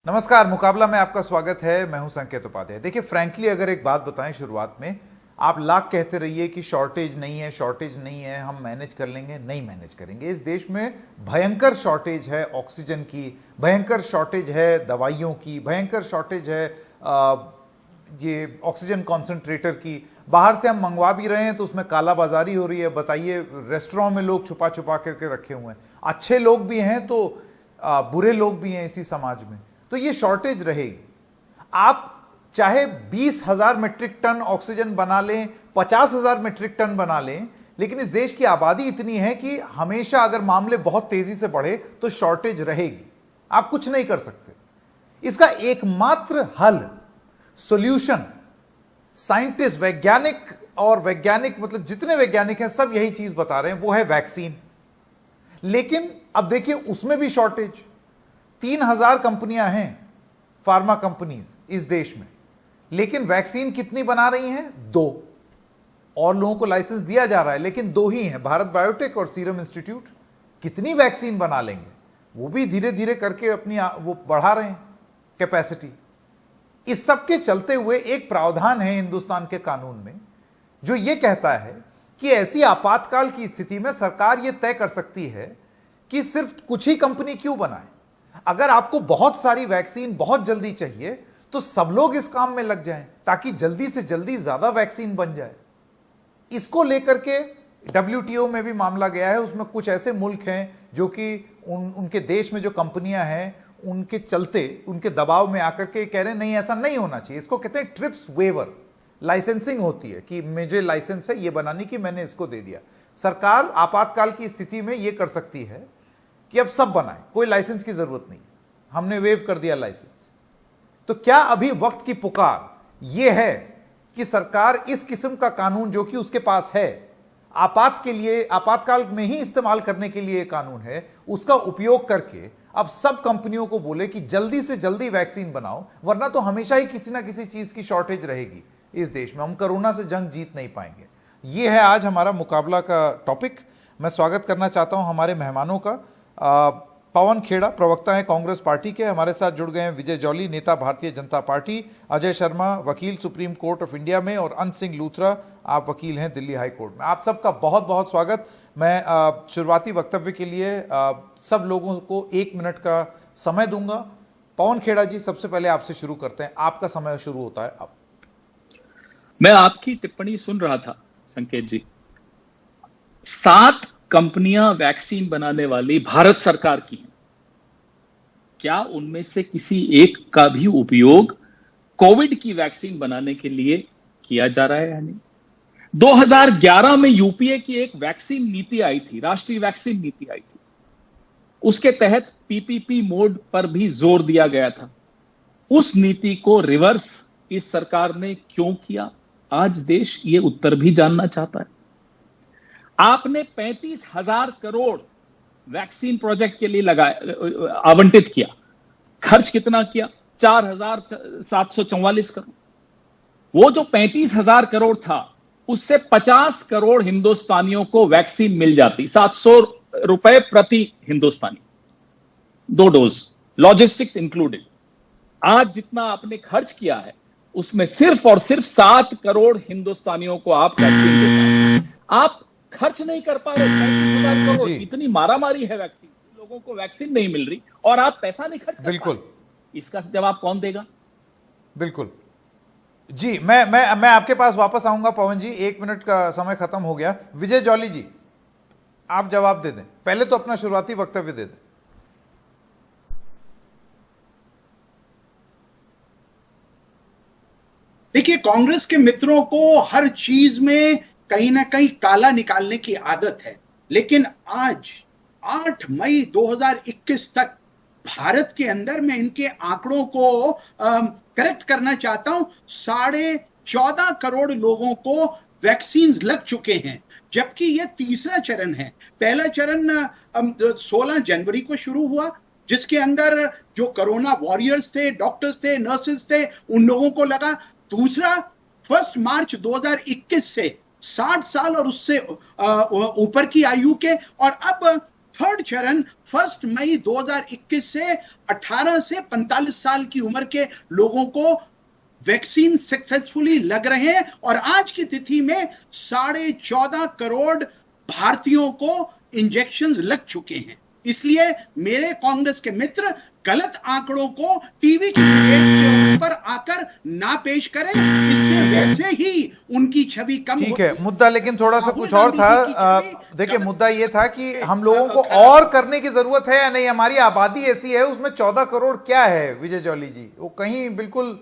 नमस्कार, मुकाबला में आपका स्वागत है। मैं हूं संकेत उपाध्याय। देखिए, फ्रैंकली अगर एक बात बताएं शुरुआत में, आप लाख कहते रहिए कि शॉर्टेज नहीं है, हम मैनेज कर लेंगे, नहीं मैनेज करेंगे। इस देश में भयंकर शॉर्टेज है ऑक्सीजन की, भयंकर शॉर्टेज है दवाइयों की, भयंकर शॉर्टेज है ये ऑक्सीजन कॉन्सेंट्रेटर की। बाहर से हम मंगवा भी रहे हैं तो उसमें कालाबाजारी हो रही है। बताइए, रेस्टोरेंट में लोग छुपा छुपा करके रखे हुए हैं। अच्छे लोग भी हैं तो बुरे लोग भी हैं इसी समाज में। तो ये शॉर्टेज रहेगी। आप चाहे 20,000 मीट्रिक टन ऑक्सीजन बना लें, 50,000 मीट्रिक टन बना लें, लेकिन इस देश की आबादी इतनी है कि हमेशा अगर मामले बहुत तेजी से बढ़े तो शॉर्टेज रहेगी। आप कुछ नहीं कर सकते। इसका एकमात्र हल, सॉल्यूशन, साइंटिस्ट, वैज्ञानिक मतलब जितने वैज्ञानिक हैं सब यही चीज बता रहे हैं, वो है वैक्सीन। लेकिन अब देखिए, उसमें भी शॉर्टेज। 3,000 कंपनियां हैं, फार्मा कंपनीज इस देश में, लेकिन वैक्सीन कितनी बना रही हैं? 2। और लोगों को लाइसेंस दिया जा रहा है, लेकिन 2 ही हैं, भारत बायोटेक और सीरम इंस्टीट्यूट। कितनी वैक्सीन बना लेंगे? वो भी धीरे धीरे करके अपनी वो बढ़ा रहे हैं कैपेसिटी। इस सब के चलते हुए एक प्रावधान है हिंदुस्तान के कानून में जो ये कहता है कि ऐसी आपातकाल की स्थिति में सरकार ये तय कर सकती है कि सिर्फ कुछ ही कंपनी क्यों बनाए। अगर आपको बहुत सारी वैक्सीन बहुत जल्दी चाहिए तो सब लोग इस काम में लग जाएं ताकि जल्दी से जल्दी ज्यादा वैक्सीन बन जाए। इसको लेकर के WTO में भी मामला गया है। उसमें कुछ ऐसे मुल्क हैं जो कि उनके देश में जो कंपनियां हैं उनके चलते, उनके दबाव में आकर के कह रहे हैं नहीं, ऐसा नहीं होना चाहिए। इसको कहते हैं ट्रिप्स वेवर। लाइसेंसिंग होती है कि मुझे लाइसेंस है ये बनाने की, मैंने इसको दे दिया। सरकार आपातकाल की स्थिति में यह कर सकती है कि अब सब बनाए, कोई लाइसेंस की जरूरत नहीं, हमने वेव कर दिया लाइसेंस। तो क्या अभी वक्त की पुकार यह है कि सरकार इस किस्म का कानून जो कि उसके पास है, आपातकाल में ही इस्तेमाल करने के लिए कानून है, उसका उपयोग करके अब सब कंपनियों को बोले कि जल्दी से जल्दी वैक्सीन बनाओ, वरना तो हमेशा ही किसी ना किसी चीज की शॉर्टेज रहेगी इस देश में। हम कोरोना से जंग जीत नहीं पाएंगे। यह है आज हमारा मुकाबला का टॉपिक। मैं स्वागत करना चाहता हूं हमारे मेहमानों का। पवन खेड़ा प्रवक्ता हैं कांग्रेस पार्टी के, हमारे साथ जुड़ गए हैं विजय जौली, नेता भारतीय जनता पार्टी, अजय शर्मा वकील सुप्रीम कोर्ट ऑफ इंडिया में, और अंश सिंह लूथरा, आप वकील हैं दिल्ली हाई कोर्ट में। आप सबका बहुत बहुत स्वागत। मैं शुरुआती वक्तव्य के लिए सब लोगों को 1 मिनट का समय दूंगा। पवन खेड़ा जी, सबसे पहले आपसे शुरू करते हैं, आपका समय शुरू होता है अब। मैं आपकी टिप्पणी सुन रहा था संकेत जी। 7 कंपनियां वैक्सीन बनाने वाली भारत सरकार की हैं। क्या उनमें से किसी एक का भी उपयोग कोविड की वैक्सीन बनाने के लिए किया जा रहा है या नहीं? 2011 में यूपीए की एक वैक्सीन नीति आई थी, राष्ट्रीय वैक्सीन नीति आई थी। उसके तहत पीपीपी मोड पर भी जोर दिया गया था। उस नीति को रिवर्स इस सरकार ने क्यों किया? आज देश ये उत्तर भी जानना चाहता है। आपने 35,000 करोड़ वैक्सीन प्रोजेक्ट के लिए आवंटित किया। खर्च कितना किया? 4,744 करोड़। वो जो 35,000 करोड़ था, उससे 50 करोड़ हिंदुस्तानियों को वैक्सीन मिल जाती। 700 रुपए प्रति हिंदुस्तानी, 2 डोज, लॉजिस्टिक्स इंक्लूडेड। आज जितना आपने खर्च किया है उसमें सिर्फ और सिर्फ 7 करोड़ हिंदुस्तानियों को आप वैक्सीन देते हैं। आप खर्च नहीं कर पा रहे 35,000 करोड़। इतनी मारामारी है वैक्सीन, लोगों को वैक्सीन नहीं मिल रही और आप पैसा नहीं खर्च कर बिल्कुल पा रहे। इसका जवाब कौन देगा? बिल्कुल जी। मैं आपके पास वापस आऊंगा पवन जी, 1 मिनट का समय खत्म हो गया। विजय जौली जी, आप जवाब दे दें, पहले तो अपना शुरुआती वक्तव्य दे दें। देखिए, कांग्रेस के मित्रों को हर चीज में कहीं ना कहीं काला निकालने की आदत है, लेकिन आज 8 मई 2021 तक भारत के अंदर मैं इनके आंकड़ों को करेक्ट करना चाहता हूं, 14.5 करोड़ लोगों को वैक्सीन लग चुके हैं, जबकि यह तीसरा चरण है। पहला चरण 16 जनवरी को शुरू हुआ, जिसके अंदर जो कोरोना वॉरियर्स थे, डॉक्टर्स थे, नर्सेस थे, उन लोगों को लगा। दूसरा 1 मार्च 2021 से 60 साल और उससे ऊपर की आयु के, और अब थर्ड चरण 1 मई 2021 से 18 से 45 साल की उम्र के लोगों को वैक्सीन सक्सेसफुली लग रहे हैं और आज की तिथि में 14.5 करोड़ भारतीयों को इंजेक्शंस लग चुके हैं। इसलिए मेरे कांग्रेस के मित्र गलत आंकड़ों को टीवी की डिबेट्स के ऊपर आकर ना पेश करें, इससे वैसे ही उनकी छवि कम ठीक है। मुद्दा लेकिन थोड़ा सा कुछ और था। देखिए, मुद्दा ये था कि हम लोगों को और करने की जरूरत है या नहीं। हमारी आबादी ऐसी है, उसमें 14 करोड़ क्या है विजय जौली जी, वो कहीं बिल्कुल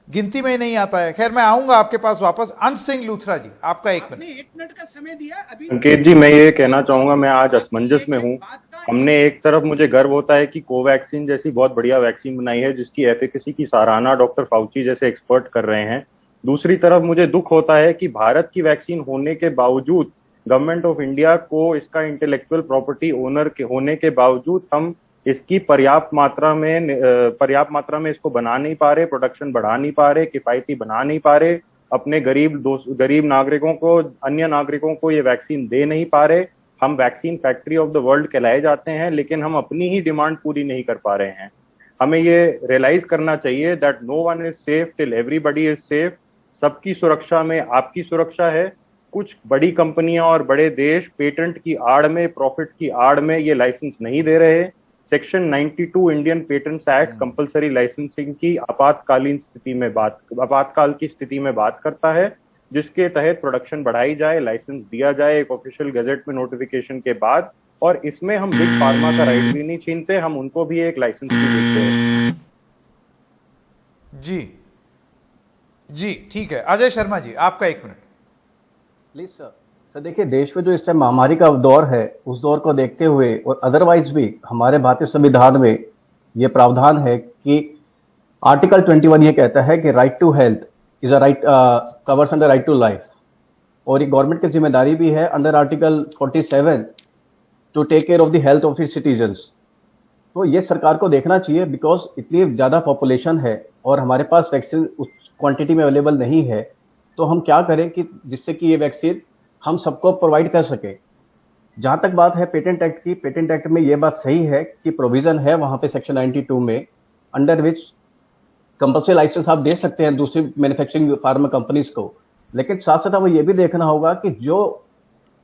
गिनती में ही नहीं आता है। खैर, मैं आऊंगा आपके पास वापस। अंश सिंह लूथरा जी, आपका 1 मिनट। 1 मिनट का समय दिया अभी। संकेत जी, मैं ये कहना चाहूंगा, मैं आज असमंजस में हूँ। हमने एक तरफ मुझे गर्व होता है कि कोवैक्सीन जैसी बहुत बढ़िया वैक्सीन बनाई है जिसकी एफिकेसी की सराहना डॉक्टर फाउची जैसे एक्सपर्ट कर रहे हैं। दूसरी तरफ मुझे दुख होता है कि भारत की वैक्सीन होने के बावजूद, गवर्नमेंट ऑफ इंडिया को इसका इंटेलेक्चुअल प्रॉपर्टी ओनर के होने के बावजूद हम इसकी पर्याप्त मात्रा में इसको बना नहीं पा रहे, प्रोडक्शन बढ़ा नहीं पा रहे, किफायती बना नहीं पा रहे, अपने गरीब नागरिकों को, अन्य नागरिकों को ये वैक्सीन दे नहीं पा रहे। हम vaccine factory of the world कहलाए जाते हैं, लेकिन हम अपनी ही डिमांड पूरी नहीं कर पा रहे हैं। हमें ये रियलाइज करना चाहिए that no one is safe till everybody is safe. सबकी सुरक्षा में आपकी सुरक्षा है। कुछ बड़ी कंपनियां और बड़े देश पेटेंट की आड़ में, प्रॉफिट की आड़ में ये लाइसेंस नहीं दे रहे। Section 92 Indian patents act compulsory licensing की आपातकाल की स्थिति में बात करता है, जिसके तहत प्रोडक्शन बढ़ाई जाए, लाइसेंस दिया जाए एक ऑफिशियल गजेट में नोटिफिकेशन के बाद। और इसमें हम बिग फार्मा का राइट भी नहीं छीनते, हम उनको भी एक लाइसेंस भी देते हैं। जी ठीक है। अजय शर्मा जी, आपका 1 मिनट प्लीज सर। देखिए, देश में जो इस टाइम महामारी का दौर है, उस दौर को देखते हुए और अदरवाइज भी हमारे भारतीय संविधान में ये प्रावधान है कि आर्टिकल 21 ये कहता है कि right to health is a right covers under right to life, और ये गवर्नमेंट की जिम्मेदारी भी है under article 47 to take care of the health of its citizens. तो ये सरकार को देखना चाहिए, बिकॉज इतनी ज्यादा पॉपुलेशन है और हमारे पास वैक्सीन उस क्वांटिटी में अवेलेबल नहीं है, तो हम क्या करें कि जिससे कि ये वैक्सीन हम सबको प्रोवाइड कर सके। जहां तक बात है पेटेंट एक्ट की, पेटेंट एक्ट में ये बात सही है कि प्रोविजन है वहां पे सेक्शन 92 में, अंडर विच कंपल्सरी लाइसेंस आप दे सकते हैं दूसरी मैन्युफैक्चरिंग फार्मा कंपनीज को। लेकिन साथ साथ हमें ये भी देखना होगा कि जो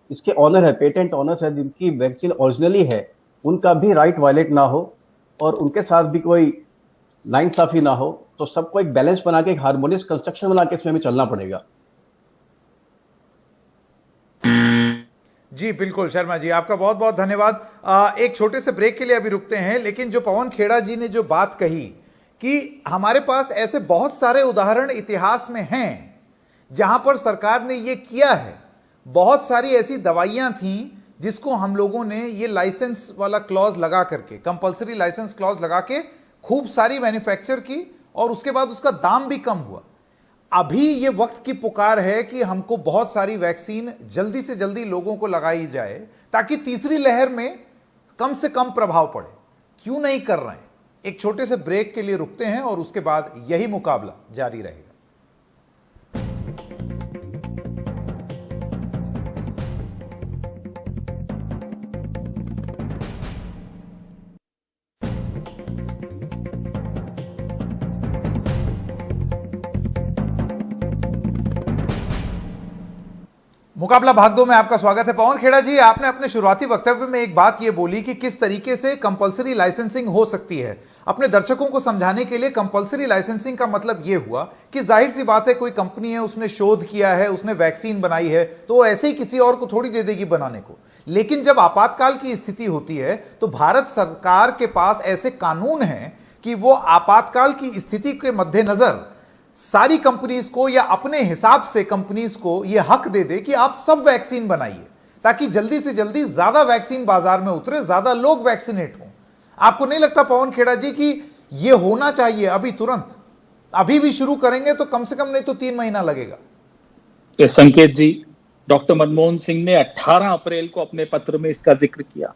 इसके ऑनर है, पेटेंट ऑनर्स है, जिनकी वैक्सीन ओरिजिनली है, उनका भी राइट वायलेट ना हो और उनके साथ भी कोई नाइंसाफी ना हो। तो सबको एक बैलेंस बना के, एक हार्मोनियस कंस्ट्रक्शन बना के इसमें हमें चलना पड़ेगा। जी बिल्कुल शर्मा जी, आपका बहुत बहुत धन्यवाद। एक छोटे से ब्रेक के लिए अभी रुकते हैं, लेकिन जो पवन खेड़ा जी ने जो बात कही कि हमारे पास ऐसे बहुत सारे उदाहरण इतिहास में हैं जहां पर सरकार ने ये किया है। बहुत सारी ऐसी दवाइयां थीं जिसको हम लोगों ने ये लाइसेंस वाला क्लॉज लगा करके, कंपलसरी लाइसेंस क्लॉज लगा के खूब सारी मैन्युफैक्चर की और उसके बाद उसका दाम भी कम हुआ। अभी ये वक्त की पुकार है कि हमको बहुत सारी वैक्सीन जल्दी से जल्दी लोगों को लगाई जाए ताकि तीसरी लहर में कम से कम प्रभाव पड़े। क्यों नहीं कर रहे हैं? एक छोटे से ब्रेक के लिए रुकते हैं और उसके बाद यही मुकाबला जारी रहेगा। मुकाबला भाग 2 में आपका स्वागत है। पवन खेड़ा जी, आपने अपने शुरुआती वक्तव्य में एक बात यह बोली कि किस तरीके से कंपलसरी लाइसेंसिंग हो सकती है। अपने दर्शकों को समझाने के लिए कंपलसरी लाइसेंसिंग का मतलब यह हुआ कि जाहिर सी बात है, कोई कंपनी है, उसने शोध किया है, उसने वैक्सीन बनाई है, तो वो ऐसे ही किसी और को थोड़ी दे देगी बनाने को। लेकिन जब आपातकाल की स्थिति होती है तो भारत सरकार के पास ऐसे कानून हैं कि वो आपातकाल की स्थिति के मद्देनजर सारी कंपनीज को या अपने हिसाब से कंपनीज को यह हक दे दे कि आप सब वैक्सीन बनाइए, ताकि जल्दी से जल्दी ज्यादा वैक्सीन बाजार में उतरे, ज्यादा लोग वैक्सीनेट हों। आपको नहीं लगता पवन खेड़ा जी कि यह होना चाहिए अभी तुरंत? अभी भी शुरू करेंगे तो कम से कम नहीं तो 3 महीना लगेगा। तो संकेत जी, डॉक्टर मनमोहन सिंह ने 18 अप्रैल को अपने पत्र में इसका जिक्र किया।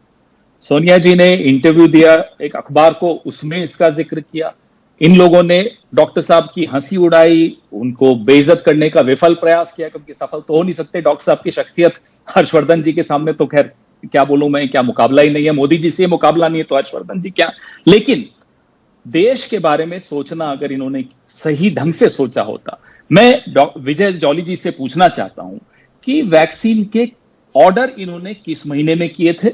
सोनिया जी ने इंटरव्यू दिया एक अखबार को, उसमें इसका जिक्र किया। इन लोगों ने डॉक्टर साहब की हंसी उड़ाई, उनको बेइज्जत करने का विफल प्रयास किया, क्योंकि सफल तो हो नहीं सकते। डॉक्टर साहब की शख्सियत हर्षवर्धन जी के सामने तो खैर क्या बोलूं मैं, क्या मुकाबला ही नहीं है, मोदी जी से मुकाबला नहीं है तो हर्षवर्धन जी क्या। लेकिन देश के बारे में सोचना अगर इन्होंने सही ढंग से सोचा होता, मैं विजय जॉली जी से पूछना चाहता हूं कि वैक्सीन के ऑर्डर इन्होंने किस महीने में किए थे,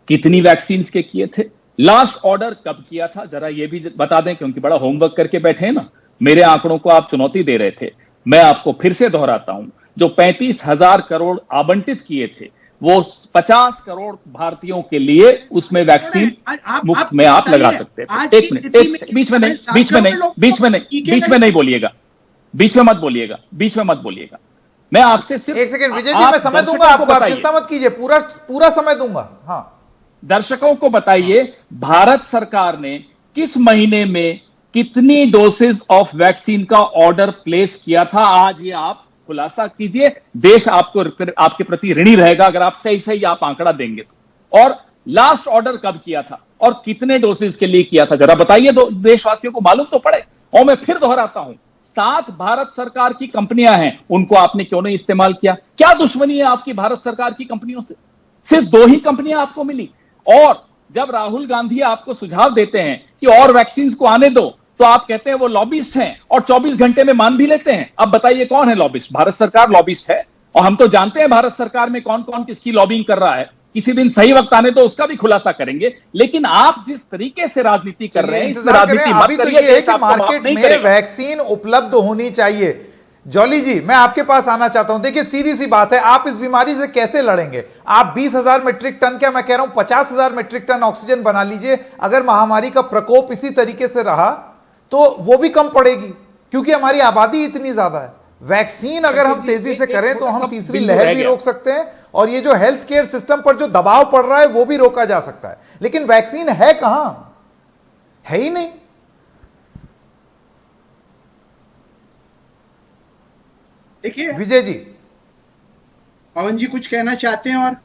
कितनी वैक्सीन के किए थे, लास्ट ऑर्डर कब किया था, जरा ये भी बता दें, क्योंकि बड़ा होमवर्क करके बैठे हैं ना, मेरे आंकड़ों को आप चुनौती दे रहे थे। मैं आपको फिर से दोहराता हूं, जो 35,000 करोड़ आवंटित किए थे वो 50 करोड़ भारतीयों के लिए उसमें वैक्सीन मुफ्त में आप लगा सकते थे। एक मिनट, बीच में नहीं बोलिएगा, बीच में मत बोलिएगा। मैं आपसे सिर्फ एक सेकंड विजय जी, मैं समय दूंगा आपको, आप चिंता मत कीजिए, पूरा समय दूंगा। हाँ, दर्शकों को बताइए, भारत सरकार ने किस महीने में कितनी डोसेज ऑफ वैक्सीन का ऑर्डर प्लेस किया था, आज ये आप खुलासा कीजिए। देश आपके प्रति ऋणी रहेगा अगर आप सही आप आंकड़ा देंगे तो। और लास्ट ऑर्डर कब किया था और कितने डोसेज के लिए किया था, जरा बताइए, देशवासियों को मालूम तो पड़े। और मैं फिर दोहराता हूं, 7 भारत सरकार की कंपनियां हैं, उनको आपने क्यों नहीं इस्तेमाल किया? क्या दुश्मनी है आपकी भारत सरकार की कंपनियों से? सिर्फ 2 ही कंपनियां आपको मिली। और जब राहुल गांधी आपको सुझाव देते हैं कि और वैक्सीन को आने दो, तो आप कहते हैं वो लॉबिस्ट हैं और 24 घंटे में मान भी लेते हैं। अब बताइए कौन है लॉबिस्ट? भारत सरकार लॉबिस्ट है, और हम तो जानते हैं भारत सरकार में कौन कौन किसकी लॉबिंग कर रहा है। किसी दिन सही वक्त आने तो उसका भी खुलासा करेंगे। लेकिन आप जिस तरीके से राजनीति कर रहे हैं, इस राजनीति मत अभी तो करिए, ये है कि मार्केट में वैक्सीन उपलब्ध होनी चाहिए। जॉली जी, मैं आपके पास आना चाहता हूं। देखिए, सीधी सी बात है, आप इस बीमारी से कैसे लड़ेंगे? आप 20,000 मीट्रिक टन, क्या मैं कह रहा हूं 50,000 मीट्रिक टन ऑक्सीजन बना लीजिए। अगर महामारी का प्रकोप इसी तरीके से रहा तो वो भी कम पड़ेगी, क्योंकि हमारी आबादी इतनी ज्यादा है। वैक्सीन अगर हम तेजी से करें तो हम तीसरी लहर भी रोक सकते हैं, और ये जो हेल्थ केयर सिस्टम पर जो दबाव पड़ रहा है वो भी रोका जा सकता है। लेकिन वैक्सीन है कहां? है ही नहीं। देखिए विजय जी, पवन जी कुछ कहना चाहते हैं? और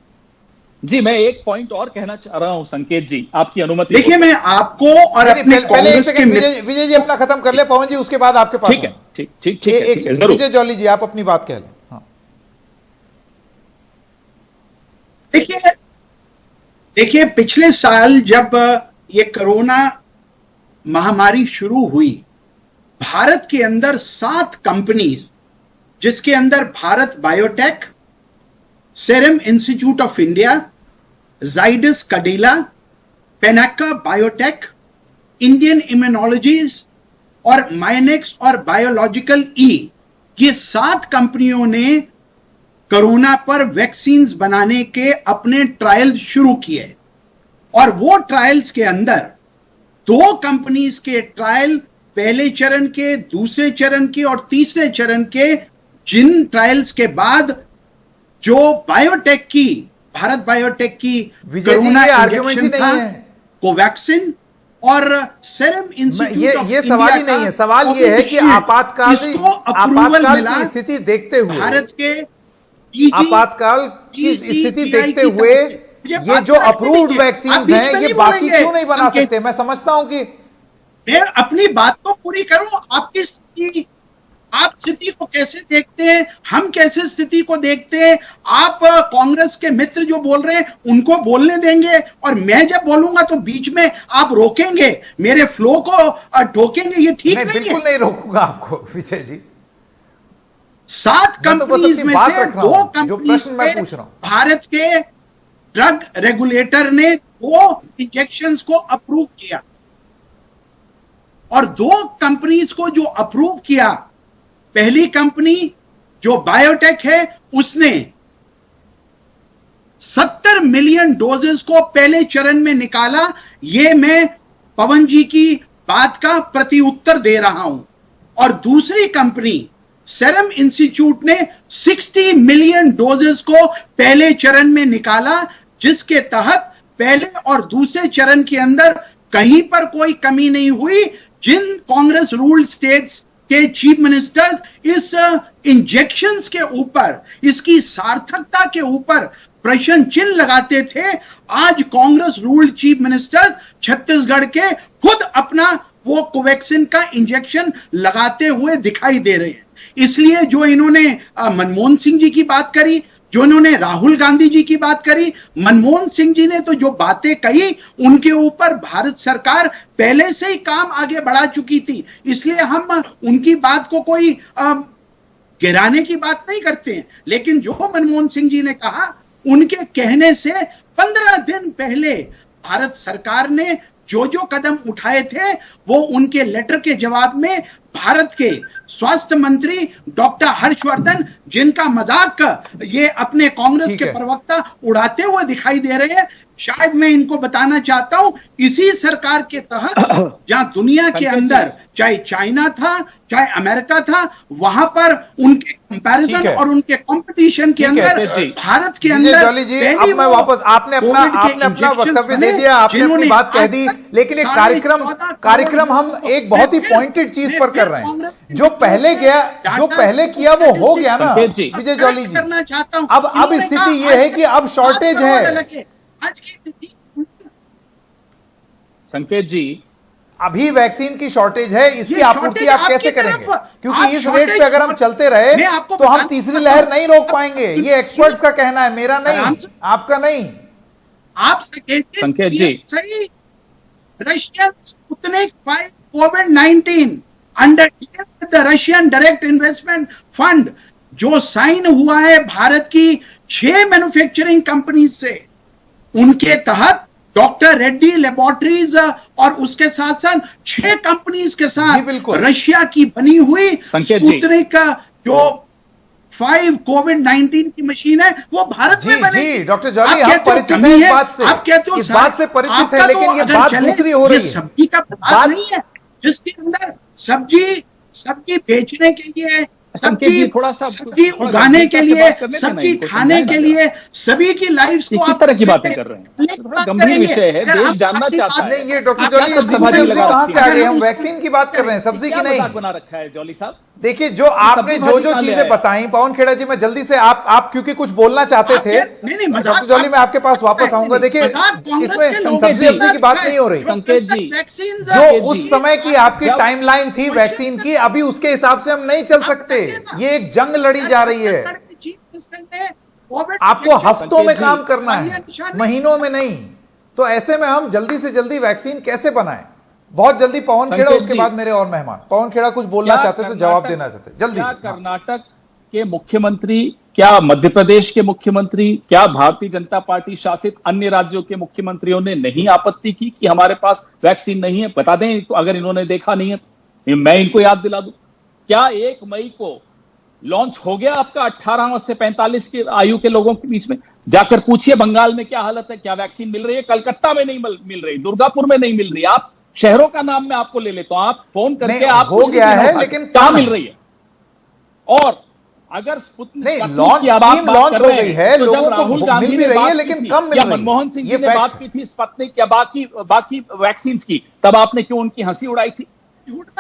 जी, मैं एक पॉइंट और कहना चाह रहा हूं संकेत जी, आपकी अनुमति। देखिए, मैं आपको और अपने पहले एक सेकंड विजय जी अपना खत्म कर ले, पवन जी उसके बाद आपके पास। ठीक है, ठीक है, विजय जॉली जी आप अपनी बात कह लें। हाँ। देखिए, पिछले साल जब ये कोरोना महामारी शुरू हुई, भारत के अंदर 7 कंपनीज, जिसके अंदर Bharat Biotech, Serum Institute of India, Zydus Cadila, Panacea Biotech, Indian Immunologicals और माइनेक्स और बायोलॉजिकल ई, ये 7 कंपनियों ने कोरोना पर वैक्सीन्स बनाने के अपने ट्रायल शुरू किए। और वो ट्रायल्स के अंदर 2 कंपनीज के ट्रायल पहले चरण के, दूसरे चरण के और तीसरे चरण के, जिन ट्रायल्स के बाद जो बायोटेक की, भारत बायोटेक की कोरोना इंजेक्शन था, कोवैक्सिन और सेरम इंस्टीट्यूट ऑफ ये सवाल ही नहीं है। सवाल ये है कि आपातकाल की स्थिति देखते हुए, भारत के आपातकाल की स्थिति देखते हुए ये जो अप्रूव्ड वैक्सीन हैं, ये बाकी क्यों नहीं बना सकते? मैं समझता हूं कि मैं अपनी बात तो पूरी करूं। आपकी स्थिति, आप स्थिति को कैसे देखते हैं, हम कैसे स्थिति को देखते हैं? आप कांग्रेस के मित्र जो बोल रहे हैं उनको बोलने देंगे, और मैं जब बोलूंगा तो बीच में आप रोकेंगे, मेरे फ्लो को ठोकेंगे, ये ठीक नहीं है। बिल्कुल नहीं रोकूंगा आपको विजय जी। 7 कंपनीज में से 2 कंपनीज में भारत के ड्रग रेगुलेटर ने 2 इंजेक्शंस को अप्रूव किया, और 2 कंपनीज को जो अप्रूव किया, पहली कंपनी जो बायोटेक है उसने 70 मिलियन डोजेस को पहले चरण में निकाला। ये मैं पवन जी की बात का प्रति उत्तर दे रहा हूं। और दूसरी कंपनी सेरम इंस्टीट्यूट ने 60 मिलियन डोजेस को पहले चरण में निकाला, जिसके तहत पहले और दूसरे चरण के अंदर कहीं पर कोई कमी नहीं हुई। जिन कांग्रेस रूल्ड स्टेट्स के चीफ मिनिस्टर्स इस इंजेक्शंस के ऊपर, इसकी सार्थकता के ऊपर प्रश्न चिन्ह लगाते थे, आज Congress ruled chief ministers Chhattisgarh के खुद अपना वो कोवैक्सीन का इंजेक्शन लगाते हुए दिखाई दे रहे हैं। इसलिए जो इन्होंने मनमोहन सिंह जी की बात करी, जो उन्होंने राहुल गांधी जी की बात करी, मनमोहन सिंह जी ने तो जो बातें कही, उनके ऊपर भारत सरकार पहले से ही काम आगे बढ़ा चुकी थी। इसलिए हम उनकी बात को कोई गिराने की बात नहीं करते हैं, लेकिन जो मनमोहन सिंह जी ने कहा, उनके कहने से 15 दिन पहले भारत सरकार ने जो जो कदम उठाए थे, वो उनके लेटर के जवाब में भारत के स्वास्थ्य मंत्री डॉक्टर हर्षवर्धन, जिनका मजाक ये अपने कांग्रेस के प्रवक्ता उड़ाते हुए दिखाई दे रहे हैं, शायद मैं इनको बताना चाहता हूं, इसी सरकार के तहत जहां दुनिया के अंदर चाहे चाइना था, चाहे अमेरिका था, वहां पर उनके कंपैरिजन और उनके कंपटीशन के अंदर भारत के अंदर जॉली जी, अब मैं वापस, आपने अपना वक्तव्य दे दिया, आपने अपनी बात कह दी, लेकिन एक कार्यक्रम हम एक बहुत ही पॉइंटेड चीज पर कर रहे हैं। जो पहले किया वो हो गया ना विजय जॉली जी। अब स्थिति ये है कि अब शॉर्टेज है। संकेत जी, अभी वैक्सीन की शॉर्टेज है, इसकी आपूर्ति आप कैसे करेंगे? क्योंकि इस रेट पे अगर हम चलते रहे तो हम तीसरी लहर नहीं रोक पाएंगे। ये एक्सपर्ट्स का कहना है, मेरा नहीं, आपका नहीं। आप संकेत जी, सही, Russian Sputnik 5 covid under the Russian direct investment fund जो साइन हुआ है भारत की 6 मैन्युफैक्चरिंग कंपनी से, उनके तहत डॉक्टर रेड्डी लेबोरेटरीज और उसके साथ साथ 6 कंपनीज के साथ रशिया की बनी हुई स्पुतनिक जो 5 कोविड-19 की मशीन है, वो भारत में बनेगी। जी डॉक्टर जॉली, हम परिचित हैं इस बात से, आप कहते हो इस बात से परिचित है, लेकिन ये बात दूसरी हो रही है। सब्जी का बात नहीं है, जिसके अंदर सब्जी बेचने के लिए, सब्जी उगाने के लिए, सब्जी खाने के लिए, सभी की लाइफ को किस तरह की बातें कर रहे हैं? गंभीर विषय है, देश जानना चाहता है। नहीं, ये डॉक्टर जॉली, सब्जी कहां से आ गई? हम वैक्सीन की बात कर रहे हैं, सब्जी की नहीं। बना रखा है जॉली साहब। देखिए, जो आपने जो चीजें बताई, पवन खेड़ा जी, मैं जल्दी से आप क्योंकि कुछ बोलना चाहते थे, डॉक्टर जॉली, मैं आपके पास वापस आऊंगा। देखिए, इसमें सब्जी की बात नहीं हो रही। संकेत जी, जो उस समय की आपकी टाइमलाइन थी वैक्सीन की, अभी उसके हिसाब से हम नहीं चल सकते। ये एक जंग लड़ी जा रही है, आपको हफ्तों में काम करना है, महीनों में नहीं। तो ऐसे में हम जल्दी से जल्दी वैक्सीन कैसे बनाएं? बहुत जल्दी पवन खेड़ा, उसके बाद मेरे और मेहमान। पवन खेड़ा कुछ बोलना चाहते थे, जवाब देना चाहते, जल्दी से। कर्नाटक के मुख्यमंत्री, क्या मध्य प्रदेश के मुख्यमंत्री, क्या भारतीय जनता पार्टी शासित अन्य राज्यों के मुख्यमंत्रियों ने नहीं आपत्ति की कि हमारे पास वैक्सीन नहीं है? बता दें अगर इन्होंने देखा नहीं है तो मैं इनको याद दिला दूं। क्या 1 मई को लॉन्च हो गया आपका 18 से 45 की आयु के लोगों के बीच में? जाकर पूछिए बंगाल में क्या हालत है, क्या वैक्सीन मिल रही है? कलकत्ता में नहीं मिल रही, दुर्गापुर में नहीं मिल रही। आप शहरों का नाम मैं आपको ले लेता हूं, आप फोन करके आप हो गया है, लेकिन कहां मिल रही है? और अगर स्पुतनिक लॉन्च हो गई है, लोगों को मिल भी रही है, लेकिन कम मिल रही है। मनमोहन सिंह जी ने बात की थी स्पुतनिक या बाकी वैक्सीन की, तब आपने क्यों उनकी हंसी उड़ाई थी?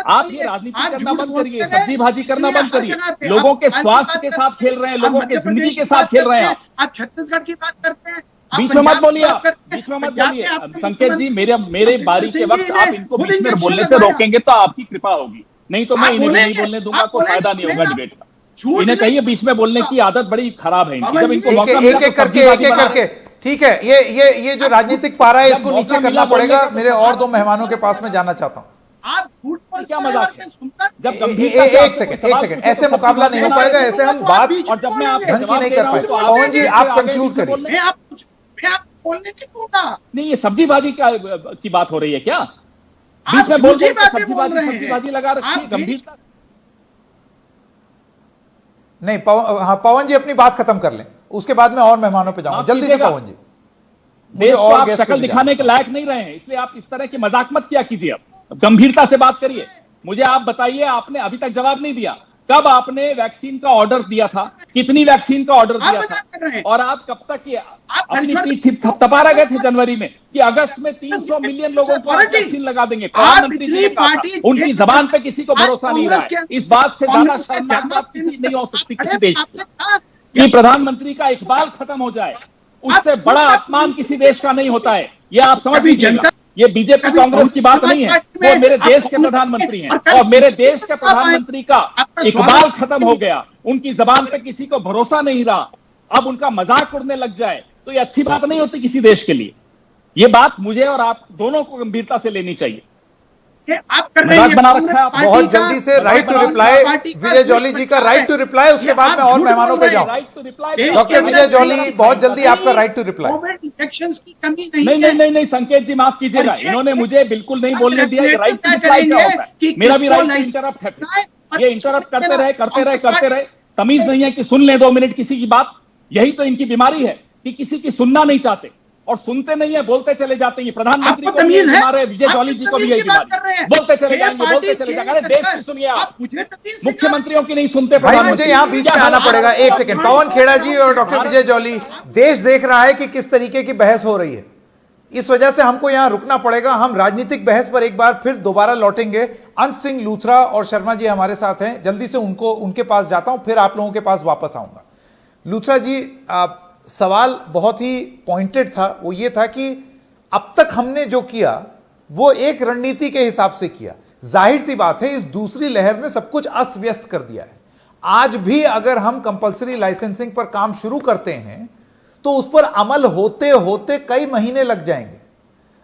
आप ये राजनीति करना बंद करिए, सब्जी भाजी करना बंद करिए। लोगों के स्वास्थ्य के साथ खेल रहे हैं, लोगों के जिंदगी के साथ खेल रहे हैं। आप छत्तीसगढ़ की बात करते हैं, बीच में मत बोलिए, बीच में मत बोलिए। संकेत जी, मेरे बारी के वक्त आप इनको बीच में बोलने से रोकेंगे तो आपकी कृपा होगी, नहीं तो मैं इन्हें नहीं बोलने दूंगा, कोई फायदा नहीं होगा डिबेट का। इन्हें कहिए बीच में बोलने की आदत बड़ी खराब है इनकी। जब इनको एक एक करके, ठीक है, ये जो राजनीतिक पारा है, इसको नीचे करना पड़ेगा। मेरे और 2 मेहमानों के पास में जाना चाहता हूँ। आप झूठ पर क्या मजाक है? जब एक सेकंड, ऐसे मुकाबला नहीं हो पाएगा, ऐसे हम बात और जब मैं आपको ढंग की नहीं कर पाए। पवन जी, आप कंक्लूड करिए। मैं आप बोलने नहीं दूंगा। नहीं, ये सब्जी भाजी की बात हो रही है क्या? बीच में बोल रहे हैं सब्जी भाजी लगा रखी है, गंभीरता नहीं। पवन जी अपनी बात खत्म कर लें, उसके बाद में और मेहमानों पे जाऊंगा। जल्दी से पवन जी। देश को आप शक्ल दिखाने के लायक नहीं रहे हैं, इसलिए आप इस तरह की मजाक मत किया कीजिए। अब गंभीरता से बात करिए। मुझे आप बताइए, आपने अभी तक जवाब नहीं दिया, कब आपने वैक्सीन का ऑर्डर दिया था? कितनी वैक्सीन का ऑर्डर दिया था? और आप कब तक अपनी पीठ थपथपा गए थे जनवरी में कि अगस्त में 300 मिलियन लोगों को वैक्सीन लगा देंगे? प्रधानमंत्री जी ने कहा था, उनकी जबान पे किसी को भरोसा नहीं रहा है। इस बात से ज्यादा शर्मनाक बात किसी नहीं हो सकती किसी देश की। प्रधानमंत्री का इकबाल खत्म हो जाए, उससे बड़ा अपमान किसी देश का नहीं होता है। ये आप समझ लीजिएगा। ये बीजेपी कांग्रेस की बात नहीं है, वो मेरे देश के प्रधानमंत्री हैं, और मेरे देश के प्रधानमंत्री का इकबाल खत्म हो गया, उनकी जबान पे किसी को भरोसा नहीं रहा। अब उनका मजाक उड़ने लग जाए तो ये अच्छी बात नहीं होती किसी देश के लिए। ये बात मुझे और आप दोनों को गंभीरता से लेनी चाहिए। आप कर रहे मजाक हैं बना रखा है आप। बहुत जल्दी से right to reply, Vijay Jolly ji का राइट टू रिप्लाई, उसके बाद मैं और मेहमानों पे जाऊं। Right to reply. Doctor Vijay Jolly, बहुत जल्दी आपका right to reply. Covid injections की कमी नहीं नहीं है। नहीं नहीं संकेत जी माफ कीजिएगा, इन्होंने मुझे बिल्कुल नहीं बोलने दिया। ये राइट टू क्या रिप्लाई क्या करेंगे होता है? कि मेरा भी किसको राइट टू लाइसेंस इंटरप्ट है। देना है और ये इंटरप्ट करते रहे करते रहे हम करते रहे, तमीज नहीं है कि सुन ले 2 मिनट किसी की बात। यही तो इनकी बीमारी है कि किसी की सुनना नहीं चाहते और सुनते नहीं है, बोलते चले जाते हैं। प्रधानमंत्री आपको को भी तमीज है? हमारे विजय आप जॉली किस जी को भी तमीज यही की बात कर रहे बीमारी, हैं? बोलते चले ये जाएंगे पार्टी बोलते चले के जाएंगे। अरे देश की सुनिए आप, मुझे तमीज से मुख्यमंत्रियों की नहीं सुनते भाई मुझे प्रधानमंत्री। यहां बीच में आना पड़ेगा, एक सेकंड। पवन खेड़ा जी और डॉक्टर विजय जॉली, देश देख रहा है कि किस तरीके की बहस हो रही है, इस वजह से हमको यहां रुकना पड़ेगा। हम राजनीतिक बहस पर एक बार फिर दोबारा लौटेंगे। अंश सिंह लूथरा और शर्मा जी हमारे साथ हैं, जल्दी से उनके पास जाता हूं, फिर आप लोगों के पास वापस आऊंगा। लूथरा जी, सवाल बहुत ही पॉइंटेड था। वो ये था कि अब तक हमने जो किया वो एक रणनीति के हिसाब से किया। जाहिर सी बात है इस दूसरी लहर ने सब कुछ अस्त व्यस्त कर दिया है। आज भी अगर हम कंपलसरी लाइसेंसिंग पर काम शुरू करते हैं तो उस पर अमल होते होते कई महीने लग जाएंगे।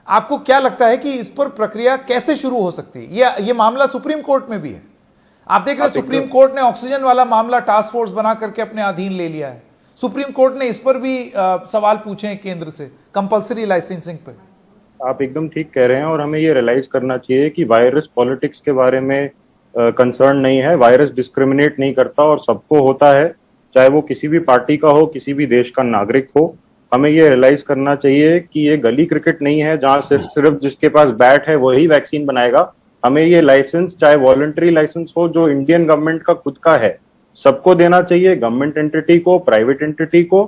आपको क्या लगता है कि इस पर प्रक्रिया कैसे शुरू हो सकती है? ये मामला सुप्रीम कोर्ट में भी है। आप देख रहे हैं सुप्रीम कोर्ट ने ऑक्सीजन वाला मामला टास्क फोर्स बना करके अपने अधीन ले लिया है। सुप्रीम कोर्ट ने इस पर भी सवाल पूछे हैं केंद्र से कंपलसरी लाइसेंसिंग पे। आप एकदम ठीक कह रहे हैं और हमें ये रियलाइज करना चाहिए कि वायरस पॉलिटिक्स के बारे में कंसर्न नहीं है। वायरस डिस्क्रिमिनेट नहीं करता और सबको होता है, चाहे वो किसी भी पार्टी का हो, किसी भी देश का नागरिक हो। हमें ये रियलाइज करना चाहिए कि ये गली क्रिकेट नहीं है जहां सिर्फ जिसके पास बैट है वही वैक्सीन बनाएगा। हमें ये लाइसेंस, चाहे वॉलंटरी लाइसेंस हो जो इंडियन गवर्नमेंट का खुद का है, सबको देना चाहिए, गवर्नमेंट एंटिटी को, प्राइवेट एंटिटी को।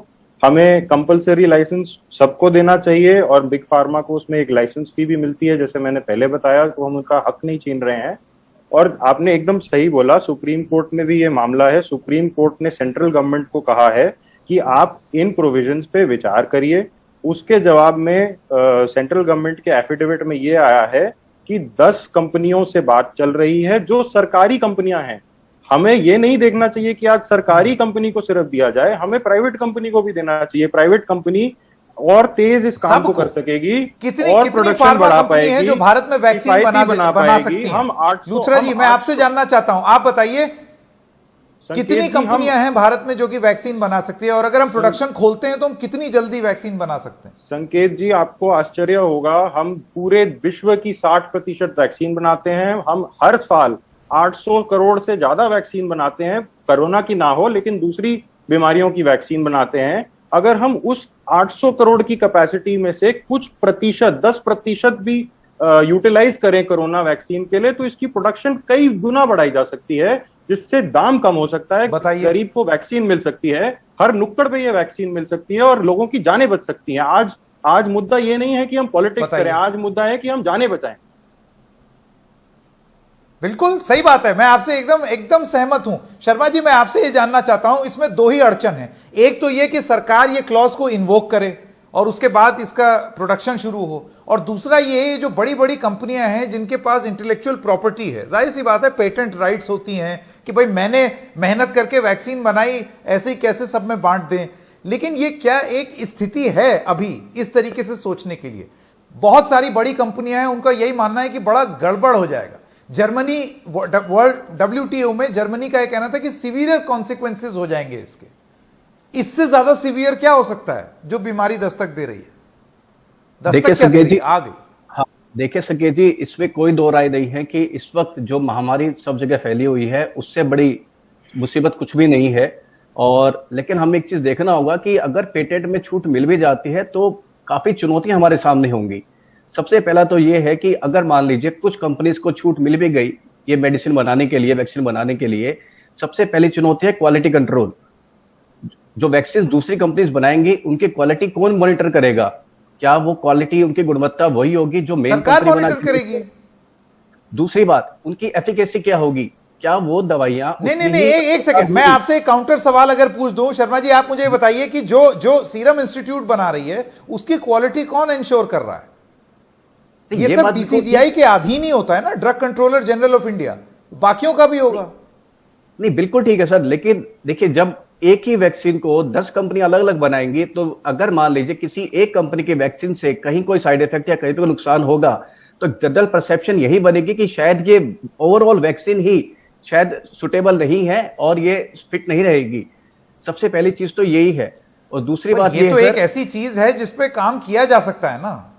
हमें कंपलसरी लाइसेंस सबको देना चाहिए और बिग फार्मा को उसमें एक लाइसेंस फी भी मिलती है, जैसे मैंने पहले बताया, तो हम उनका हक नहीं छीन रहे हैं। और आपने एकदम सही बोला, सुप्रीम कोर्ट में भी ये मामला है। सुप्रीम कोर्ट ने सेंट्रल गवर्नमेंट को कहा है कि आप इन प्रोविजंस पे विचार करिए। उसके जवाब में सेंट्रल गवर्नमेंट के एफिडेविट में ये आया है कि 10 कंपनियों से बात चल रही है जो सरकारी कंपनियां हैं। हमें ये नहीं देखना चाहिए कि आज सरकारी कंपनी को सिर्फ दिया जाए, हमें प्राइवेट कंपनी को भी देना चाहिए। प्राइवेट कंपनी और तेज इस काम को कर सकेगी, कितनी और कितनी प्रोडक्शन फार्मा बढ़ा कंपनी है पाएगी, जो भारत में वैक्सीन बना सकती है। हम 800, लूथरा जी, मैं आपसे जानना चाहता हूं, आप बताइए कितनी कंपनियां हैं भारत में जो कि वैक्सीन बना सकती है, और अगर हम प्रोडक्शन खोलते हैं तो हम कितनी जल्दी वैक्सीन बना सकते हैं? संकेत जी, आपको आश्चर्य होगा, हम पूरे विश्व की 60% वैक्सीन बनाते हैं। हम हर साल 800 करोड़ से ज्यादा वैक्सीन बनाते हैं, कोरोना की ना हो लेकिन दूसरी बीमारियों की वैक्सीन बनाते हैं। अगर हम उस 800 करोड़ की कैपेसिटी में से कुछ प्रतिशत, 10% भी यूटिलाइज करें कोरोना वैक्सीन के लिए, तो इसकी प्रोडक्शन कई गुना बढ़ाई जा सकती है, जिससे दाम कम हो सकता है, गरीब को वैक्सीन मिल सकती है, हर नुक्कड़ पे ये वैक्सीन मिल सकती है और लोगों की जानें बच सकती हैं। आज मुद्दा ये नहीं है कि हम पॉलिटिक्स करें, आज मुद्दा है कि हम जानें बचाएं। बिल्कुल सही बात है, मैं आपसे एकदम सहमत हूं। शर्मा जी, मैं आपसे ये जानना चाहता हूं, इसमें 2 ही अड़चन है। एक तो ये कि सरकार ये क्लॉज को इन्वोक करे और उसके बाद इसका प्रोडक्शन शुरू हो, और दूसरा ये जो बड़ी बड़ी कंपनियां हैं जिनके पास इंटेलेक्चुअल प्रॉपर्टी है, जाहिर सी बात है पेटेंट राइट्स होती हैं कि भाई मैंने मेहनत करके वैक्सीन बनाई, ऐसे ही कैसे सब में बांट दें। लेकिन ये क्या एक स्थिति है अभी इस तरीके से सोचने के लिए? बहुत सारी बड़ी कंपनियां हैं, उनका यही मानना है कि बड़ा गड़बड़ हो जाएगा। जर्मनी, वर्ल्ड WTO में जर्मनी का यह कहना था कि सीवियर कॉन्सिक्वेंसेस हो जाएंगे इसके। इससे ज्यादा सीवियर क्या हो सकता है जो बीमारी दस्तक दे रही है? देखिए संकेत जी, आ गई। हाँ, देखिए संकेत जी, इसमें कोई दो राय नहीं है कि इस वक्त जो महामारी सब जगह फैली हुई है उससे बड़ी मुसीबत कुछ भी नहीं है। और लेकिन हमें एक चीज देखना होगा कि अगर पेटेंट में छूट मिल भी जाती है तो काफी चुनौतियां हमारे सामने होंगी। सबसे पहला तो ये है कि अगर मान लीजिए कुछ कंपनीज को छूट मिल भी गई ये मेडिसिन बनाने के लिए, वैक्सीन बनाने के लिए, सबसे पहली चुनौती है क्वालिटी कंट्रोल। जो वैक्सीन दूसरी कंपनीज बनाएंगी उनकी क्वालिटी कौन मॉनिटर करेगा? क्या वो क्वालिटी, उनकी गुणवत्ता वही होगी जो मेन कंपनी मॉनिटर करेगी? दूसरी बात, उनकी एफिकेसी क्या होगी? क्या वो दवाइयां नहीं, एक सेकंड, मैं आपसे एक काउंटर सवाल अगर पूछ दूं। शर्मा जी, आप मुझे बताइए कि जो सीरम इंस्टीट्यूट बना रही है उसकी क्वालिटी कौन इंश्योर कर रहा है? ये सब DCGI के अधीन ही होता है ना, drug controller general of India, बाकियों का भी होगा। नहीं, बिल्कुल ठीक है सर, लेकिन देखिए जब एक ही वैक्सीन को 10 कंपनी अलग अलग बनाएंगी, तो अगर मान लीजिए किसी एक कंपनी के वैक्सीन से कहीं कोई साइड इफेक्ट या कहीं कोई नुकसान होगा, तो जनरल परसेप्शन यही बनेगी कि शायद ये ओवरऑल वैक्सीन ही शायद सुटेबल नहीं है और ये फिट नहीं रहेगी। सबसे पहली चीज तो यही है। और दूसरी बात ये तो है एक ऐसी चीज है जिसपे काम किया जा सकता है ना।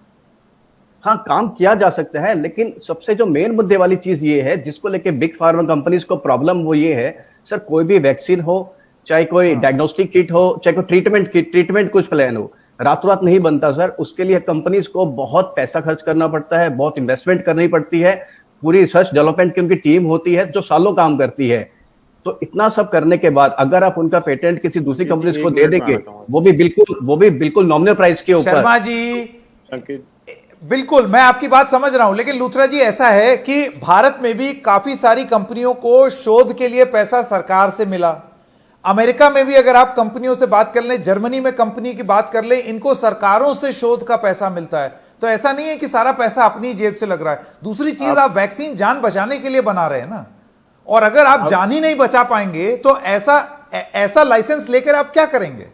हाँ, काम किया जा सकता है, लेकिन सबसे जो मेन मुद्दे वाली चीज ये है जिसको लेके बिग फार्मा कंपनीज को प्रॉब्लम, वो ये है सर, कोई भी वैक्सीन हो, चाहे कोई डायग्नोस्टिक किट हो, चाहे कोई ट्रीटमेंट किट, ट्रीटमेंट कुछ प्लान हो, रातों रात नहीं बनता सर। उसके लिए कंपनीज को बहुत पैसा खर्च करना पड़ता है, बहुत इन्वेस्टमेंट करनी पड़ती है, पूरी रिसर्च डेवलपमेंट की उनकी टीम होती है जो सालों काम करती है। तो इतना सब करने के बाद अगर आप उनका पेटेंट किसी दूसरी कंपनी को दे देंगे, वो भी बिल्कुल नॉमिनल प्राइस के ऊपर। शर्मा जी, बिल्कुल मैं आपकी बात समझ रहा हूं, लेकिन लूथरा जी ऐसा है कि भारत में भी काफी सारी कंपनियों को शोध के लिए पैसा सरकार से मिला। अमेरिका में भी अगर आप कंपनियों से बात कर लें, जर्मनी में कंपनी की बात कर लें, इनको सरकारों से शोध का पैसा मिलता है। तो ऐसा नहीं है कि सारा पैसा अपनी जेब से लग रहा है। दूसरी चीज, आप वैक्सीन जान बचाने के लिए बना रहे हैं ना, और अगर आप जान ही नहीं बचा पाएंगे तो ऐसा लाइसेंस लेकर आप क्या करेंगे?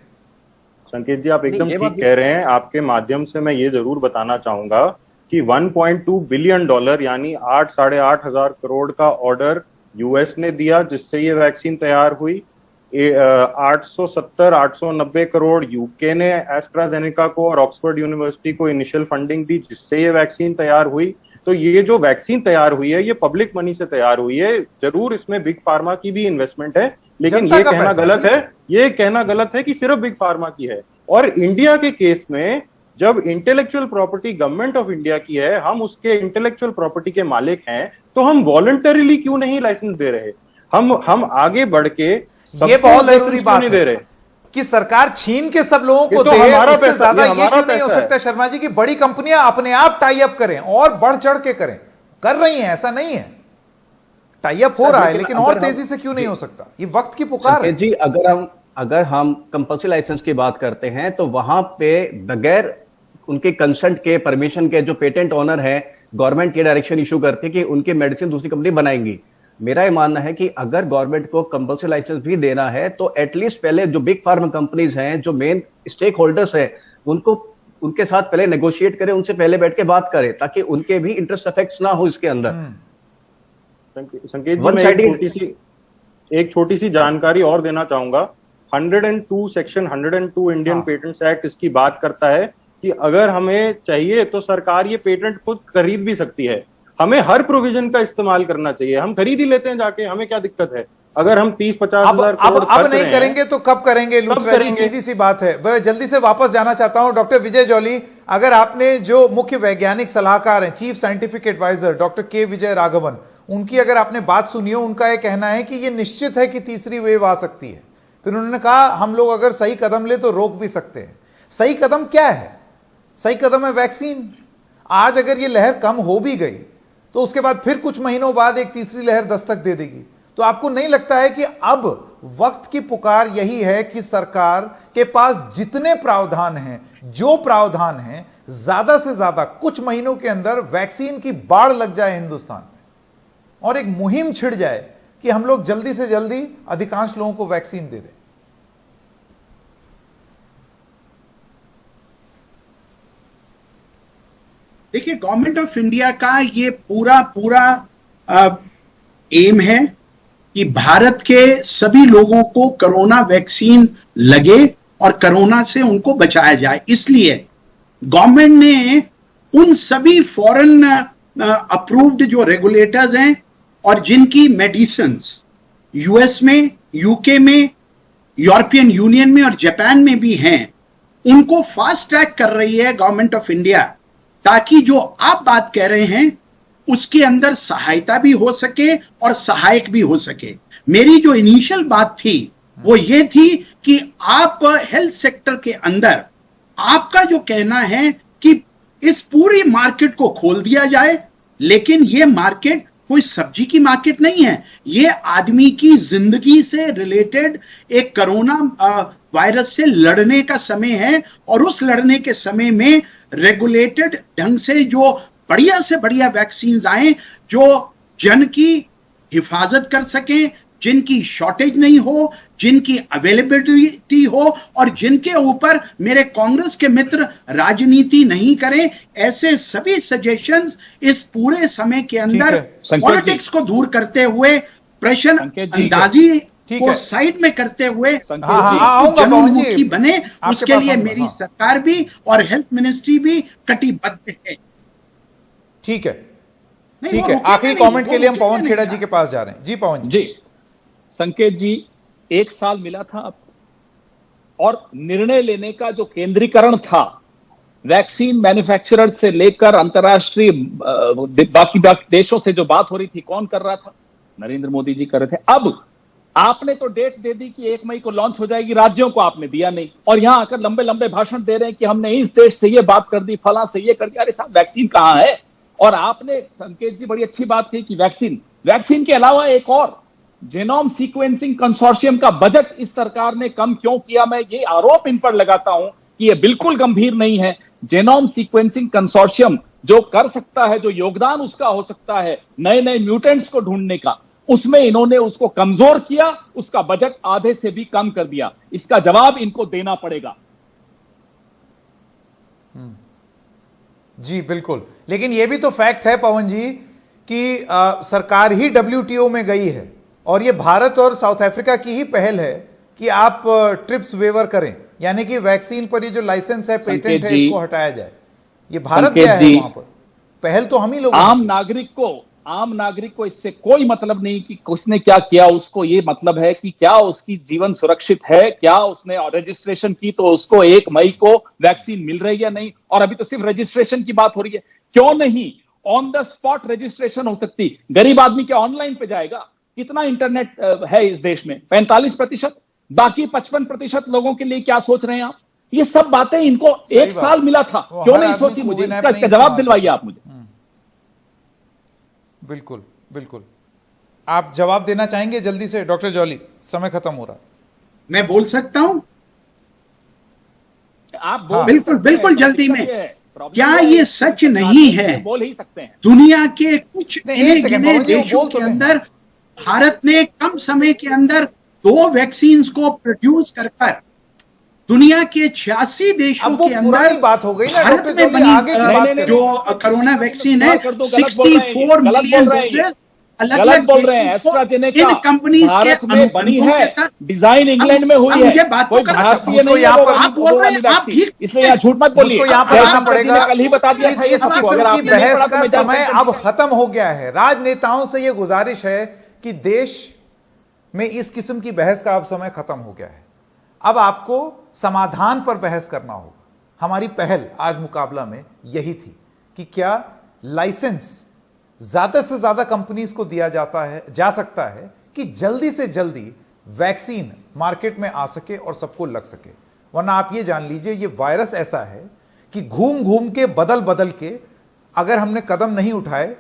संकेत जी, आप एकदम ठीक कह रहे हैं। आपके माध्यम से मैं ये जरूर बताना चाहूंगा कि 1.2 बिलियन डॉलर यानी 8-8.5 हजार करोड़ का ऑर्डर यूएस ने दिया जिससे ये वैक्सीन तैयार हुई। 870-890 करोड़ यूके ने एस्ट्राजेनेका को और ऑक्सफोर्ड यूनिवर्सिटी को इनिशियल फंडिंग दी जिससे ये वैक्सीन तैयार हुई। तो ये जो वैक्सीन तैयार हुई है ये पब्लिक मनी से तैयार हुई है। जरूर इसमें बिग फार्मा की भी इन्वेस्टमेंट है, लेकिन ये कहना गलत है, ये कहना गलत है कि सिर्फ बिग फार्मा की है। और इंडिया के केस में जब intellectual property government of India की है, हम उसके इंटेलेक्चुअल प्रॉपर्टी के मालिक हैं, तो हम वॉलंटरीली क्यों नहीं लाइसेंस दे रहे? हम आगे बढ़ के ये बहुत जरूरी बात है दे रहे कि सरकार छीन के सब लोगों को दे। इससे ज्यादा ये क्यों नहीं हो सकता शर्मा जी कि बड़ी कंपनियां अपने आप टाई अप करें और बढ़ चढ़ के करें? कर रही हैं, ऐसा नहीं है, टाई अप हो रहा है, लेकिन और तेजी से क्यों नहीं हो सकता? ये वक्त की पुकार है जी। अगर हम कंपल्सरी लाइसेंस की बात करते हैं तो वहां पे बगैर उनके कंसेंट के, परमिशन के, जो पेटेंट ऑनर है गवर्नमेंट ये डायरेक्शन इशू करती है कि उनकी मेडिसिन दूसरी कंपनी बनाएंगी। मेरा ये मानना है कि अगर गवर्नमेंट को कंपल्सरी लाइसेंस भी देना है तो एटलीस्ट पहले जो बिग फार्मा कंपनीज हैं, जो मेन स्टेक होल्डर्स हैं, उनके साथ पहले नेगोशिएट करें, उनसे पहले बैठ के बात करें ताकि उनके भी इंटरेस्ट अफेक्ट्स ना हो इसके अंदर। संकेत जी, मैं एक छोटी सी जानकारी और देना चाहूंगा। 102 सेक्शन 102 इंडियन पेटेंट्स एक्ट इसकी बात करता है कि अगर हमें चाहिए तो सरकार ये पेटेंट खुद खरीद भी सकती है। हमें हर प्रोविजन का इस्तेमाल करना चाहिए, हम खरीद ही लेते हैं जाके, हमें क्या दिक्कत है? अगर हम 30-50 हजार अब नहीं करेंगे तो कब करेंगे? लूथरा जी, सीधी सी बात है। मैं जल्दी से वापस जाना चाहता हूं डॉक्टर विजय जौली। अगर आपने जो मुख्य वैज्ञानिक सलाहकार हैं, चीफ साइंटिफिक एडवाइजर डॉक्टर के विजय राघवन, उनकी अगर आपने बात सुनी हो, उनका यह कहना है कि यह निश्चित है कि तीसरी वेव आ सकती है। फिर उन्होंने कहा हम लोग अगर सही कदम ले तो रोक भी सकते हैं। सही कदम क्या है? सही कदम है वैक्सीन। आज अगर ये लहर कम हो भी गई तो उसके बाद फिर कुछ महीनों बाद एक तीसरी लहर दस्तक दे देगी। तो आपको नहीं लगता है कि अब वक्त की पुकार यही है कि सरकार के पास जितने प्रावधान हैं, जो प्रावधान हैं, ज्यादा से ज्यादा कुछ महीनों के अंदर वैक्सीन की बाढ़ लग जाए हिंदुस्तान में और एक मुहिम छिड़ जाए कि हम लोग जल्दी से जल्दी अधिकांश लोगों को वैक्सीन दे दें? देखिए, गवर्नमेंट ऑफ इंडिया का ये पूरा एम है कि भारत के सभी लोगों को कोरोना वैक्सीन लगे और कोरोना से उनको बचाया जाए। इसलिए गवर्नमेंट ने उन सभी फॉरेन अप्रूव्ड जो रेगुलेटर्स हैं और जिनकी मेडिसिन्स यूएस में, यूके में, यूरोपियन यूनियन में और जापान में भी हैं, उनको फास्ट ट्रैक कर रही है गवर्नमेंट ऑफ इंडिया, ताकि जो आप बात कह रहे हैं उसके अंदर सहायता भी हो सके और सहायक भी हो सके। मेरी जो इनिशियल बात थी वो ये थी कि आप हेल्थ सेक्टर के अंदर आपका जो कहना है कि इस पूरी मार्केट को खोल दिया जाए, लेकिन ये मार्केट कोई सब्जी की मार्केट नहीं है, ये आदमी की जिंदगी से रिलेटेड एक कोरोना वायरस से लड़ने का समय है। और उस लड़ने के समय में रेगुलेटेड ढंग से जो बढ़िया से बढ़िया वैक्सीन आए जो जन की हिफाजत कर सकें, जिनकी शॉर्टेज नहीं हो, जिनकी अवेलेबिलिटी हो और जिनके ऊपर मेरे कांग्रेस के मित्र राजनीति नहीं करें, ऐसे सभी सजेशंस इस पूरे समय के अंदर पॉलिटिक्स को दूर करते हुए, प्रश्न अंदाजी को साइड में करते हुए जनोन्मुखी बने, उसके लिए मेरी सरकार भी और हेल्थ मिनिस्ट्री भी कटिबद्ध है। ठीक है, ठीक है। आखिरी कमेंट के लिए हम पवन खेड़ा जी के पास जा रहे हैं। जी पवन जी। संकेत जी, 1 साल मिला था आपको और निर्णय लेने का जो केंद्रीकरण था, वैक्सीन मैन्युफैक्चरर से लेकर अंतर्राष्ट्रीय बाकी देशों से जो बात हो रही थी, कौन कर रहा था? नरेंद्र मोदी जी कर रहे थे। अब आपने तो डेट दे दी कि 1 मई को लॉन्च हो जाएगी, राज्यों को आपने दिया नहीं, और यहां आकर लंबे लंबे भाषण दे रहे हैं कि हमने इस देश से ये बात कर दी, फला से ये कर दिया। अरे साहब, वैक्सीन कहां है? और आपने, संकेत जी, बड़ी अच्छी बात कही कि वैक्सीन के अलावा एक और जेनोम सीक्वेंसिंग कंसोर्शियम का बजट इस सरकार ने कम क्यों किया? मैं ये आरोप इन पर लगाता हूं कि ये बिल्कुल गंभीर नहीं है। जेनोम सीक्वेंसिंग कंसोर्शियम जो कर सकता है, जो योगदान उसका हो सकता है नए नए म्यूटेंट्स को ढूंढने का, उसमें इन्होंने उसको कमजोर किया, उसका बजट आधे से भी कम कर दिया। इसका जवाब इनको देना पड़ेगा। जी बिल्कुल, लेकिन यह भी तो फैक्ट है पवन जी कि सरकार ही WTO में गई है और यह भारत और साउथ अफ्रीका की ही पहल है कि आप ट्रिप्स वेवर करें, यानी कि वैक्सीन पर ये जो लाइसेंस है, पेटेंट है, इसको हटाया जाए। ये भारत गया है वहां पर, पहल तो हम ही लोग। आम नागरिक को इससे कोई मतलब नहीं कि उसने क्या किया, उसको ये मतलब है कि क्या उसकी जीवन सुरक्षित है, क्या उसने रजिस्ट्रेशन की तो उसको 1 मई को वैक्सीन मिल रही है या नहीं। और अभी तो सिर्फ रजिस्ट्रेशन की बात हो रही है, क्यों नहीं ऑन द स्पॉट रजिस्ट्रेशन हो सकती? गरीब आदमी क्या ऑनलाइन पे जाएगा? कितना इंटरनेट है इस देश में? 45%, बाकी 55% लोगों के लिए क्या सोच रहे हैं आप? ये सब बातें इनको 1 साल मिला था, क्यों नहीं सोची? मुझे इसका जवाब दिलवाइए आप मुझे। बिल्कुल बिल्कुल, आप जवाब देना चाहेंगे जल्दी से? डॉक्टर जॉली, समय खत्म हो रहा। मैं बोल सकता हूं? आप बिल्कुल बिल्कुल जल्दी में। क्या ये सच नहीं है? बोल ही सकते हैं। दुनिया के कुछ गिने देशों के अंदर भारत ने कम समय के अंदर 2 वैक्सीन्स को प्रोड्यूस कर दुनिया के 86 देशों के अंदर बात हो गई ना, भारत में बनी जो कोरोना वैक्सीन है 64 मिलियन डोजेस अलग-अलग बोल रहे हैं। एस्ट्राजेनेका इन कंपनीज भारत में बनी है, डिजाइन इंग्लैंड में हुई है, कोई भारतीय नहीं है। आप बोल रहे हैं, आप ठीक, इसलिए यहाँ झूठ मत बोलिए। यहाँ पर आना पड़ेगा, कल ही बता दिया था ये सबको। अगर आप बहस का समय अब खत्म हो गया है। राजनेताओं से ये गुजारिश है कि देश में इस किस्म की बहस का अब समय खत्म हो गया है। अब आपको समाधान पर बहस करना होगा। हमारी पहल आज मुकाबला में यही थी कि क्या लाइसेंस ज्यादा से ज्यादा कंपनीज को दिया जा सकता है कि जल्दी से जल्दी वैक्सीन मार्केट में आ सके और सबको लग सके। वरना आप ये जान लीजिए, ये वायरस ऐसा है कि घूम घूम के, बदल बदल के अगर हमने कदम नहीं उठाए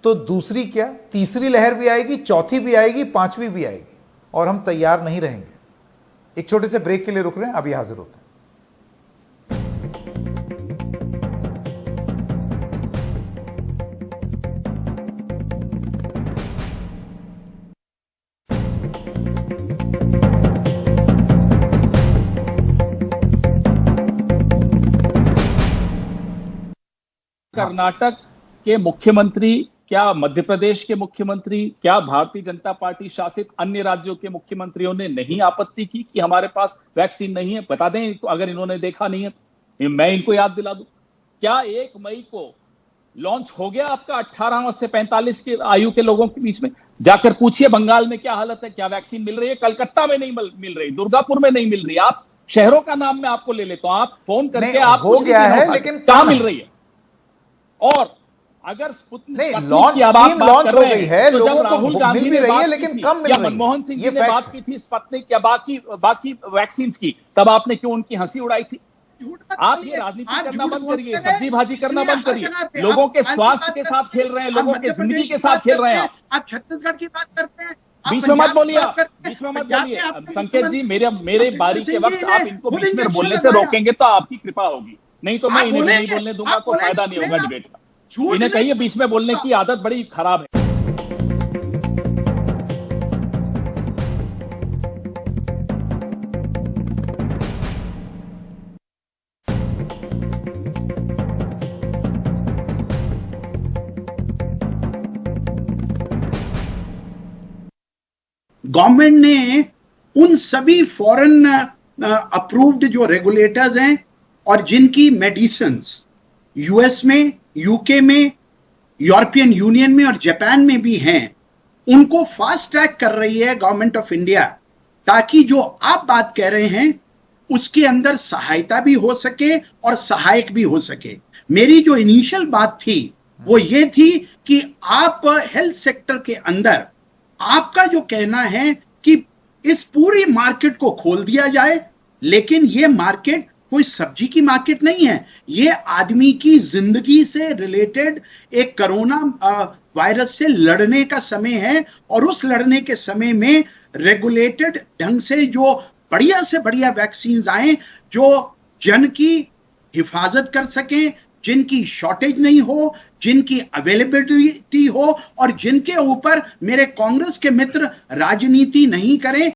तो दूसरी क्या, तीसरी लहर भी आएगी, चौथी भी आएगी, 5वीं भी आएगी, और हम तैयार नहीं रहेंगे। एक छोटे से ब्रेक के लिए रुक रहे हैं, अभी हाजिर होते हैं। कर्नाटक के मुख्यमंत्री, क्या मध्य प्रदेश के मुख्यमंत्री, क्या भारतीय जनता पार्टी शासित अन्य राज्यों के मुख्यमंत्रियों ने नहीं आपत्ति की कि हमारे पास वैक्सीन नहीं है? बता दें अगर इन्होंने देखा नहीं है तो मैं इनको याद दिला दूं। क्या 1 मई को लॉन्च हो गया आपका 18 से 45 की आयु के लोगों के बीच में? जाकर पूछिए बंगाल में क्या हालत है, क्या वैक्सीन मिल रही है? कलकत्ता में नहीं मिल रही, दुर्गापुर में नहीं मिल रही। आप शहरों का नाम मैं आपको ले लेता हूं, आप फोन करके आप हो गया है, लेकिन कहां मिल रही है? और अगर नहीं, लॉन्च हो गई है, तो लोगों को मिल भी रही है, लेकिन कम मिल रही है। मनमोहन सिंह जी ने बात की थी स्पुतनिक या बाकी वैक्सीन की, तब आपने क्यों उनकी हंसी उड़ाई थी? आप ये राजनीति करना बंद करिए, सब्जी भाजी करना बंद करिए। लोगों के स्वास्थ्य के साथ खेल रहे हैं, लोगों के जिंदगी के साथ खेल रहे हैं। आप छत्तीसगढ़ की बात करते हैं, बीच में मत बोलिए, बीच में मत बोलिए। संकेत जी, मेरे बारी के वक्त आप इनको बीच में बोलने से रोकेंगे तो आपकी कृपा होगी, नहीं तो मैं इन्हें भी नहीं बोलने दूंगा, कोई फायदा नहीं होगा डिबेट का। इन्हें कहिए बीच में बोलने की आदत बड़ी खराब है। गवर्नमेंट ने उन सभी फॉरेन अप्रूव्ड जो रेगुलेटर्स हैं और जिनकी मेडिसिन्स यूएस में, यूके में, यूरोपियन यूनियन में और जापान में भी हैं, उनको फास्ट ट्रैक कर रही है गवर्नमेंट ऑफ इंडिया, ताकि जो आप बात कह रहे हैं उसके अंदर सहायता भी हो सके और सहायक भी हो सके। मेरी जो इनिशियल बात थी वो ये थी कि आप हेल्थ सेक्टर के अंदर आपका जो कहना है कि इस पूरी मार्केट को खोल दिया जाए, लेकिन ये मार्केट कोई सब्जी की मार्केट नहीं है, ये आदमी की जिंदगी से रिलेटेड एक कोरोना वायरस से लड़ने का समय है, और उस लड़ने के समय में रेगुलेटेड ढंग से जो बढ़िया से बढ़िया वैक्सीन आए जो जन की हिफाजत कर सकें, जिनकी शॉर्टेज नहीं हो, जिनकी अवेलेबिलिटी हो और जिनके ऊपर मेरे कांग्रेस के मित्र राजनीति नहीं करें।